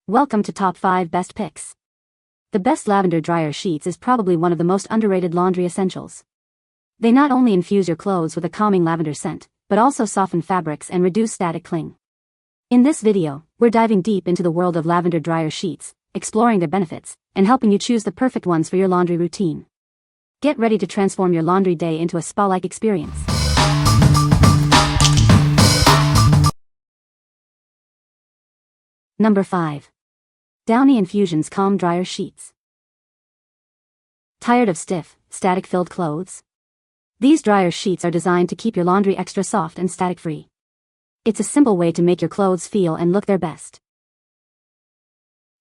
Welcome to Top 5 Best Picks. The best lavender dryer sheets is probably one of the most underrated laundry essentials. They not only infuse your clothes with a calming lavender scent, but also soften fabrics and reduce static cling. In this video, we're diving deep into the world of lavender dryer sheets, exploring their benefits, and helping you choose the perfect ones for your laundry routine. Get ready to transform your laundry day into a spa-like experience. Number 5. Downy Infusions Calm Dryer Sheets. Tired of stiff, static-filled clothes? These dryer sheets are designed to keep your laundry extra soft and static-free. It's a simple way to make your clothes feel and look their best.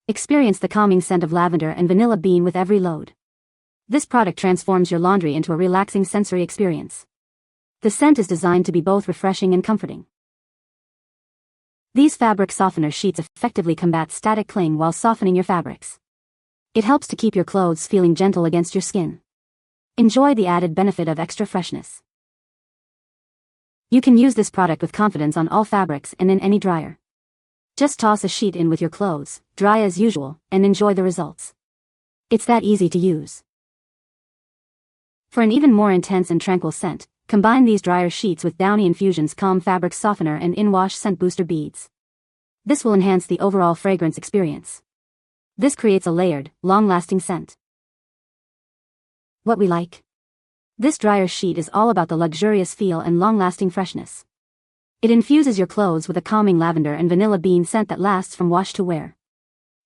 Experience the calming scent of lavender and vanilla bean with every load. This product transforms your laundry into a relaxing sensory experience. The scent is designed to be both refreshing and comforting. These fabric softener sheets effectively combat static cling while softening your fabrics. It helps to keep your clothes feeling gentle against your skin. Enjoy the added benefit of extra freshness. You can use this product with confidence on all fabrics and in any dryer. Just toss a sheet in with your clothes, dry as usual, and enjoy the results. It's that easy to use. For an even more intense and tranquil scent, combine these dryer sheets with Downy Infusions Calm Fabric Softener and In-Wash Scent Booster Beads. This will enhance the overall fragrance experience. This creates a layered, long-lasting scent. What we like? This dryer sheet is all about the luxurious feel and long-lasting freshness. It infuses your clothes with a calming lavender and vanilla bean scent that lasts from wash to wear.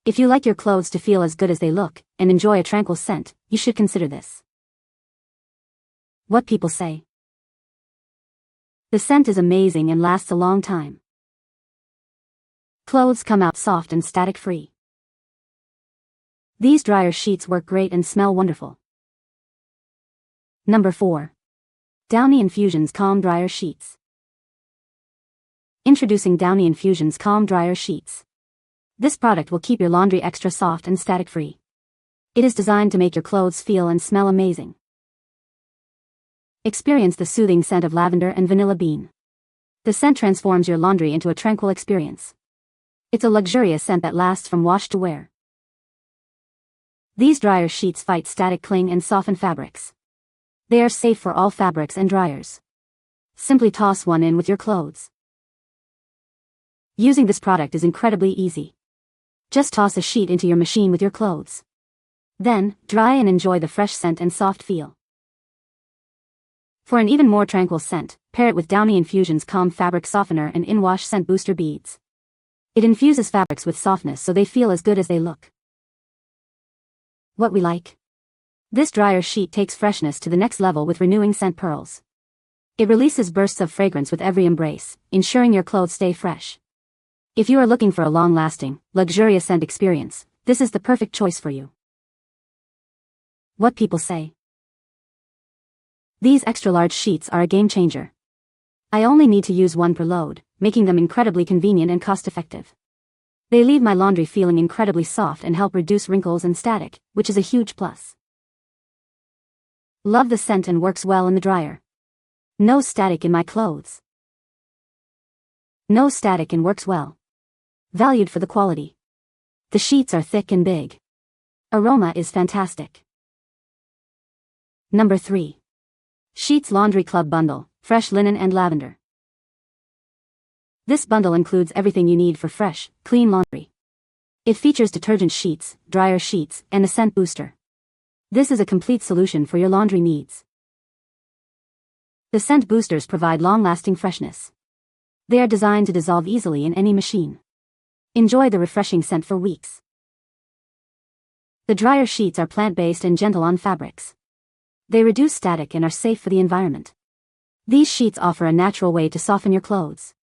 If you like your clothes to feel as good as they look, and enjoy a tranquil scent, you should consider this. What people say. The scent is amazing and lasts a long time. Clothes come out soft and static-free. These dryer sheets work great and smell wonderful. Number 4. Downy Infusions Calm Dryer Sheets. Introducing Downy Infusions Calm Dryer Sheets. This product will keep your laundry extra soft and static-free. It is designed to make your clothes feel and smell amazing. Experience the soothing scent of lavender and vanilla bean. The scent transforms your laundry into a tranquil experience. It's a luxurious scent that lasts from wash to wear. These dryer sheets fight static cling and soften fabrics. They are safe for all fabrics and dryers. Simply toss one in with your clothes. Using this product is incredibly easy. Just toss a sheet into your machine with your clothes. Then, dry and enjoy the fresh scent and soft feel. For an even more tranquil scent, pair it with Downy Infusions Calm Fabric Softener and In-Wash Scent Booster Beads. It infuses fabrics with softness so they feel as good as they look. What we like? This dryer sheet takes freshness to the next level with renewing scent pearls. It releases bursts of fragrance with every embrace, ensuring your clothes stay fresh. If you are looking for a long-lasting, luxurious scent experience, this is the perfect choice for you. What people say. These extra-large sheets are a game-changer. I only need to use one per load, making them incredibly convenient and cost-effective. They leave my laundry feeling incredibly soft and help reduce wrinkles and static, which is a huge plus. Love the scent and works well in the dryer. No static in my clothes. No static and works well. Valued for the quality. The sheets are thick and big. Aroma is fantastic. Number 3. Sheets Laundry Club Bundle, Fresh Linen and Lavender. This bundle includes everything you need for fresh, clean laundry. It features detergent sheets, dryer sheets, and a scent booster. This is a complete solution for your laundry needs. The scent boosters provide long-lasting freshness. They are designed to dissolve easily in any machine. Enjoy the refreshing scent for weeks. The dryer sheets are plant-based and gentle on fabrics. They reduce static and are safe for the environment. These sheets offer a natural way to soften your clothes.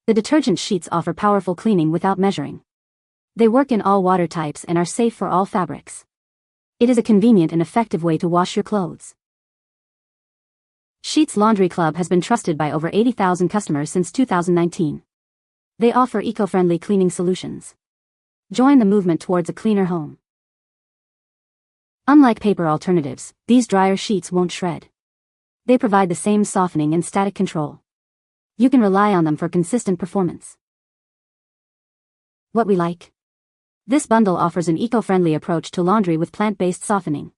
The detergent sheets offer powerful cleaning without measuring. They work in all water types and are safe for all fabrics. It is a convenient and effective way to wash your clothes. Sheets Laundry Club has been trusted by over 80,000 customers since 2019. They offer eco-friendly cleaning solutions. Join the movement towards a cleaner home. Unlike paper alternatives, these dryer sheets won't shred. They provide the same softening and static control. You can rely on them for consistent performance. What we like. This bundle offers an eco-friendly approach to laundry with plant-based softening.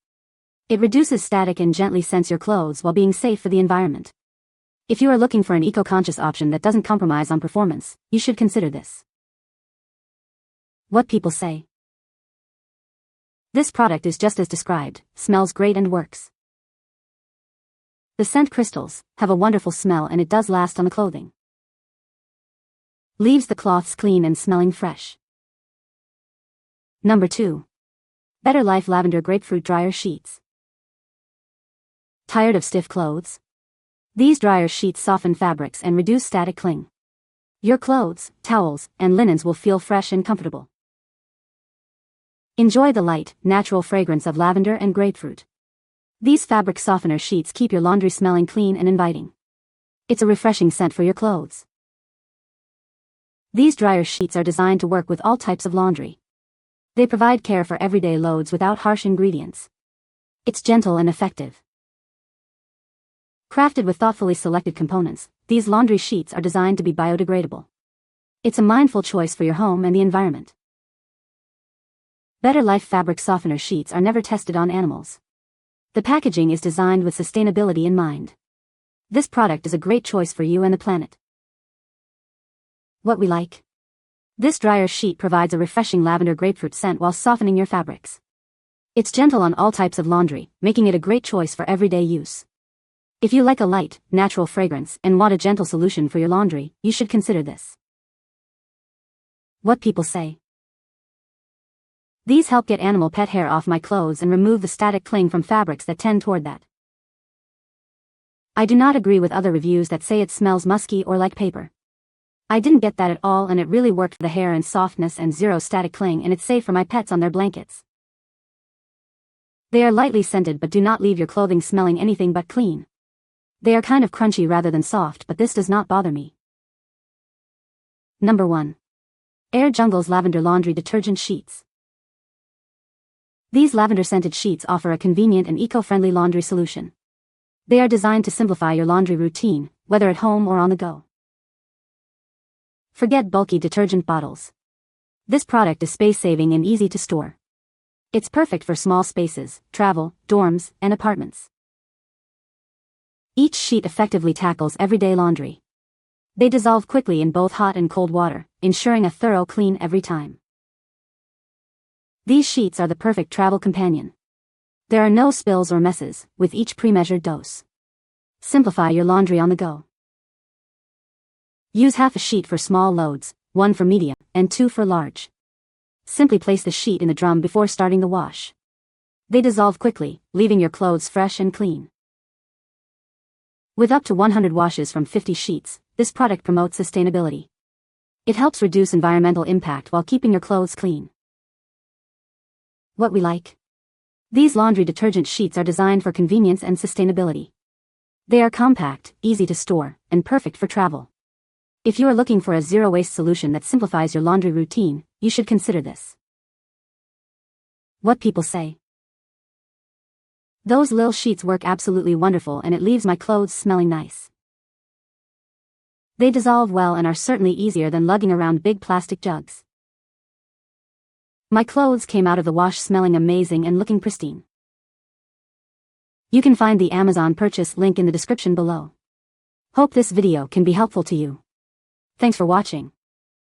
It reduces static and gently scents your clothes while being safe for the environment. If you are looking for an eco-conscious option that doesn't compromise on performance, you should consider this. What people say. This product is just as described, smells great and works. The scent crystals have a wonderful smell and it does last on the clothing. Leaves the cloths clean and smelling fresh. Number 2. Better Life Lavender Grapefruit Dryer Sheets. Tired of stiff clothes? These dryer sheets soften fabrics and reduce static cling. Your clothes, towels, and linens will feel fresh and comfortable. Enjoy the light, natural fragrance of lavender and grapefruit. These fabric softener sheets keep your laundry smelling clean and inviting. It's a refreshing scent for your clothes. These dryer sheets are designed to work with all types of laundry. They provide care for everyday loads without harsh ingredients. It's gentle and effective. Crafted with thoughtfully selected components, these laundry sheets are designed to be biodegradable. It's a mindful choice for your home and the environment. Better Life fabric softener sheets are never tested on animals. The packaging is designed with sustainability in mind. This product is a great choice for you and the planet. What we like. This dryer sheet provides a refreshing lavender grapefruit scent while softening your fabrics. It's gentle on all types of laundry, making it a great choice for everyday use. If you like a light, natural fragrance and want a gentle solution for your laundry, you should consider this. What people say. These help get animal pet hair off my clothes and remove the static cling from fabrics that tend toward that. I do not agree with other reviews that say it smells musky or like paper. I didn't get that at all and it really worked for the hair and softness and zero static cling and it's safe for my pets on their blankets. They are lightly scented but do not leave your clothing smelling anything but clean. They are kind of crunchy rather than soft but this does not bother me. Number 1. Air Jungle's Lavender Laundry Detergent Sheets. These lavender-scented sheets offer a convenient and eco-friendly laundry solution. They are designed to simplify your laundry routine, whether at home or on the go. Forget bulky detergent bottles. This product is space-saving and easy to store. It's perfect for small spaces, travel, dorms, and apartments. Each sheet effectively tackles everyday laundry. They dissolve quickly in both hot and cold water, ensuring a thorough clean every time. These sheets are the perfect travel companion. There are no spills or messes, with each pre-measured dose. Simplify your laundry on the go. Use half a sheet for small loads, 1 for medium, and 2 for large. Simply place the sheet in the drum before starting the wash. They dissolve quickly, leaving your clothes fresh and clean. With up to 100 washes from 50 sheets, this product promotes sustainability. It helps reduce environmental impact while keeping your clothes clean. What we like. These laundry detergent sheets are designed for convenience and sustainability. They are compact, easy to store, and perfect for travel. If you are looking for a zero-waste solution that simplifies your laundry routine, you should consider this. What people say. Those lil sheets work absolutely wonderful and it leaves my clothes smelling nice. They dissolve well and are certainly easier than lugging around big plastic jugs. My clothes came out of the wash smelling amazing and looking pristine. You can find the Amazon purchase link in the description below. Hope this video can be helpful to you. Thanks for watching.